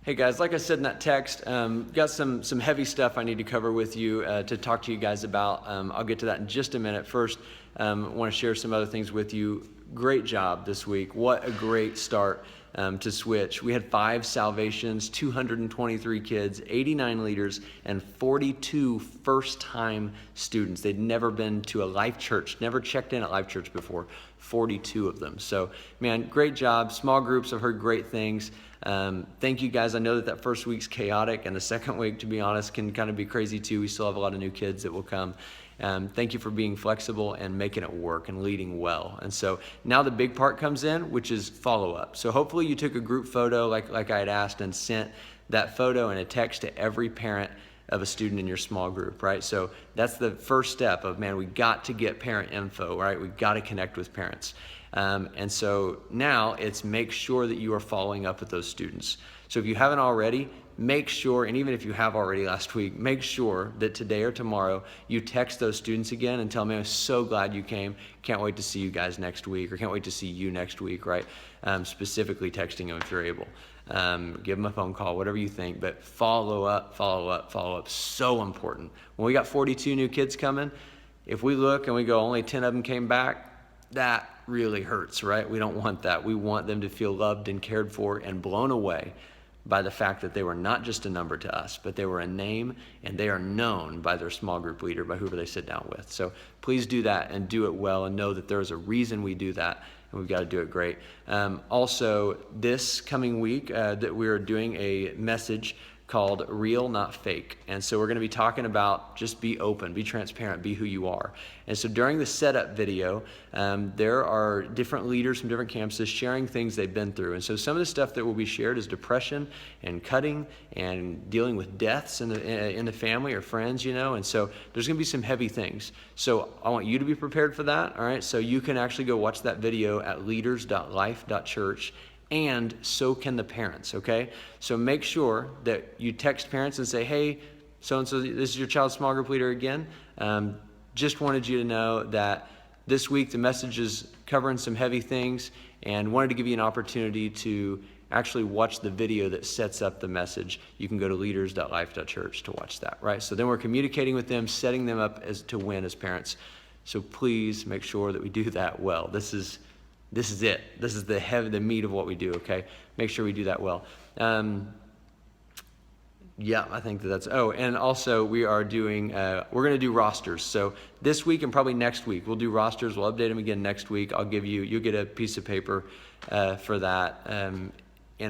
Hey guys, like I said in that text, got some heavy stuff I need to cover with you to talk to you guys about. I'll get to that in just a minute. First, want to share some other things with you. Great job this week. What a great start to Switch. We had 5 salvations, 223 kids, 89 leaders, and 42 first-time students. They'd never been to a Life Church, never checked in at Life Church before. 42 of them. So, man, great job. Small groups, I've heard great things. Thank you guys. I know that first week's chaotic, and the second week, to be honest, can kind of be crazy too. We still have a lot of new kids that will come. Thank you for being flexible and making it work and leading well. And so now the big part comes in, which is follow-up. So hopefully you took a group photo like I had asked and sent that photo and a text to every parent of a student in your small group, right? So that's the first step of, man, we got to get parent info, right? We got to connect with parents. And so now it's make sure that you are following up with those students. So if you haven't already, make sure, and even if you have already last week, make sure that today or tomorrow you text those students again and tell them, I'm so glad you came. Can't wait to see you guys next week, or can't wait to see you next week, right? Specifically texting them if you're able. Give them a phone call, whatever you think, but follow up. So important. When we got 42 new kids coming, if we look and we go, only 10 of them came back, that really hurts, right? We don't want that. We want them to feel loved and cared for and blown away by the fact that they were not just a number to us, but they were a name, and they are known by their small group leader, by whoever they sit down with. So please do that and do it well, and know that there's a reason we do that, and we've got to do it great. Also, this coming week that we're doing a message called Real Not Fake. And so we're going to be talking about just be open, be transparent, be who you are. And so during the setup video, there are different leaders from different campuses sharing things they've been through. And so some of the stuff that will be shared is depression and cutting and dealing with deaths in the family or friends, you know. And so there's going to be some heavy things. So I want you to be prepared for that, all right? So you can actually go watch that video at leaders.life.church. And so can the parents, okay? So make sure that you text parents and say, hey, so-and-so, this is your child's small group leader again. Just wanted you to know that this week the message is covering some heavy things, and wanted to give you an opportunity to actually watch the video that sets up the message. You can go to leaders.life.church to watch that, right? So then we're communicating with them, setting them up to win as parents. So please make sure that we do that well. This is it. This is the meat of what we do, okay? Make sure we do that well. Yeah, I think that's, and also we are doing, we're going to do rosters. So this week and probably next week, we'll do rosters. We'll update them again next week. You'll get a piece of paper for that. And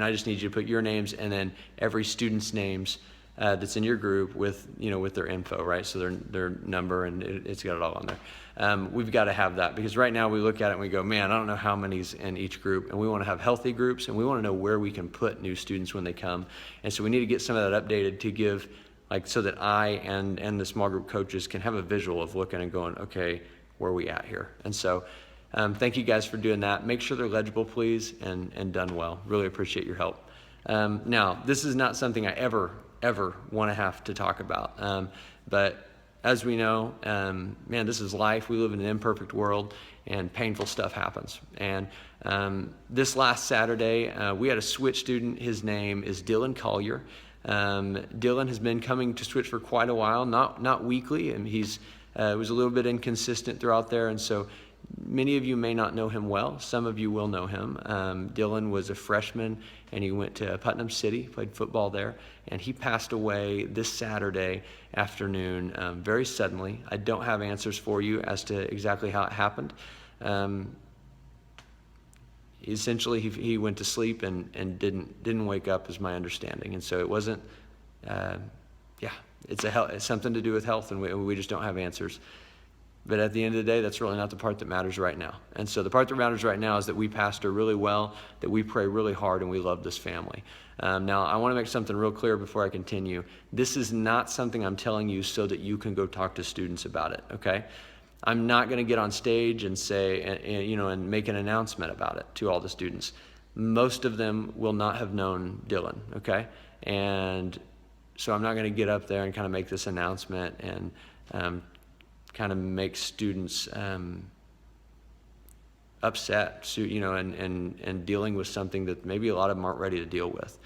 I just need you to put your names and then every student's names that's in your group with their info, right? So their number, and it's got it all on there. We've got to have that, because right now we look at it and we go, man, I don't know how many's in each group, and we want to have healthy groups, and we want to know where we can put new students when they come. And so we need to get some of that updated to give, so that I and the small group coaches can have a visual of looking and going, okay, where are we at here? And so thank you guys for doing that. Make sure they're legible, please, and done well. Really appreciate your help. Now, this is not something I ever want to have to talk about. But as we know, man, this is life. We live in an imperfect world, and painful stuff happens. And this last Saturday, we had a Switch student. His name is Dylan Collier. Dylan has been coming to Switch for quite a while, not weekly, and he's was a little bit inconsistent throughout there. And so many of you may not know him well. Some of you will know him. Dylan was a freshman, and he went to Putnam City, played football there, and he passed away this Saturday afternoon very suddenly. I don't have answers for you as to exactly how it happened. Essentially, he went to sleep and didn't wake up, is my understanding. And so it wasn't, it's something to do with health, and we just don't have answers. But at the end of the day, that's really not the part that matters right now. And so the part that matters right now is that we pastor really well, that we pray really hard, and we love this family. Now, I want to make something real clear before I continue. This is not something I'm telling you so that you can go talk to students about it, okay? I'm not going to get on stage and say, and make an announcement about it to all the students. Most of them will not have known Dylan, okay? And so I'm not going to get up there and kind of make this announcement and kind of make students upset, and dealing with something that maybe a lot of them aren't ready to deal with.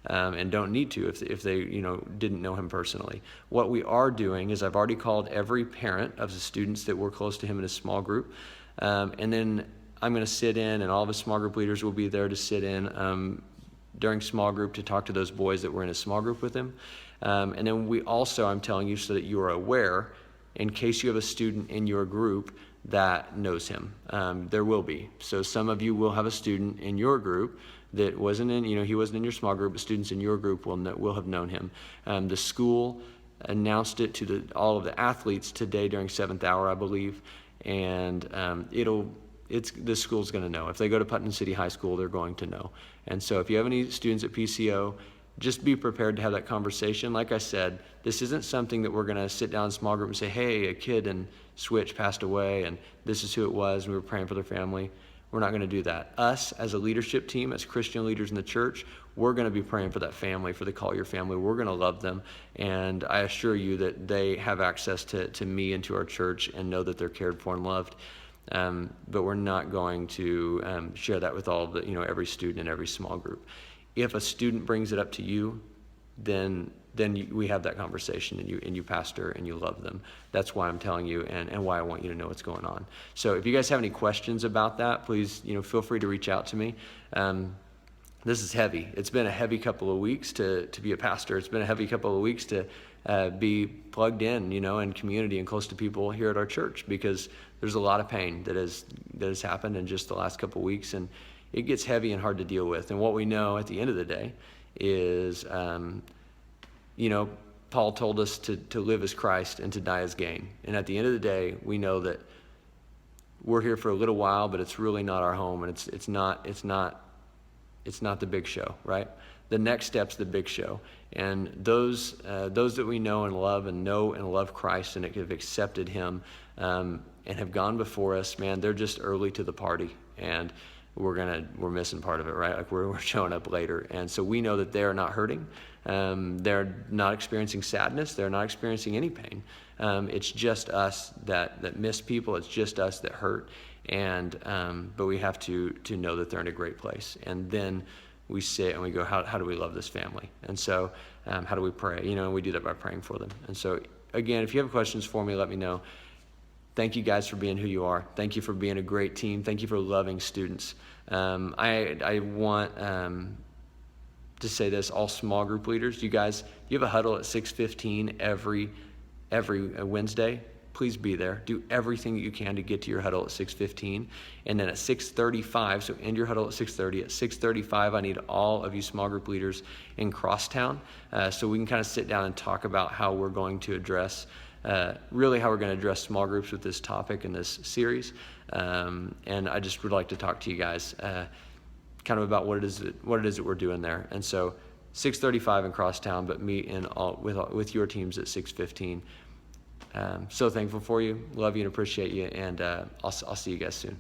and don't need to if they didn't know him personally. What we are doing is I've already called every parent of the students that were close to him in his small group, and then I'm going to sit in, and all of his small group leaders will be there to sit in during small group to talk to those boys that were in a small group with him. And then we also, I'm telling you so that you are aware, in case you have a student in your group that knows him. There will be. So some of you will have a student in your group that wasn't in, he wasn't in your small group, but students in your group will have known him. The school announced it to all of the athletes today during 7th hour, I believe, and this school's going to know. If they go to Putnam City High School, they're going to know. And so if you have any students at PCO, just be prepared to have that conversation. Like I said, this isn't something that we're going to sit down in small group and say, hey, a kid in Switch passed away, and this is who it was, and we were praying for their family. We're not going to do that. Us, as a leadership team, as Christian leaders in the church, we're going to be praying for that family, for the Collier family. We're going to love them, and I assure you that they have access to me and to our church and know that they're cared for and loved. But we're not going to share that with all of the, every student in every small group. If a student brings it up to you, then we have that conversation, and you pastor and you love them. That's why I'm telling you, and why I want you to know what's going on. So if you guys have any questions about that, please feel free to reach out to me. This is heavy. It's been a heavy couple of weeks to be a pastor. It's been a heavy couple of weeks to be plugged in, in community and close to people here at our church, because there's a lot of pain that has happened in just the last couple of weeks, and it gets heavy and hard to deal with. And what we know at the end of the day is, Paul told us to live as Christ and to die as gain. And at the end of the day, we know that we're here for a little while, but it's really not our home, and it's not the big show, right? The next step's the big show. And those that we know and love Christ and have accepted him and have gone before us, man, they're just early to the party, and we're missing part of it, right? Like we're showing up later. And so we know that they're not hurting. They're not experiencing sadness. They're not experiencing any pain. It's just us that miss people. It's just us that hurt. And but we have to know that they're in a great place. And then we sit and we go, how do we love this family? And so how do we pray? And we do that by praying for them. And so again, if you have questions for me, let me know. Thank you guys for being who you are. Thank you for being a great team. Thank you for loving students. I want to say this, all small group leaders, you guys, you have a huddle at 6:15 every Wednesday. Please be there. Do everything that you can to get to your huddle at 6:15. And then at 6:35, so end your huddle at 6:30. At 6:35, I need all of you small group leaders in Crosstown so we can kind of sit down and talk about how we're going to address small groups with this topic in this series. And I just would like to talk to you guys kind of about what it is that we're doing there. And so 6:35 in Crosstown, but meet with your teams at 6:15. So thankful for you, love you and appreciate you, and I'll see you guys soon.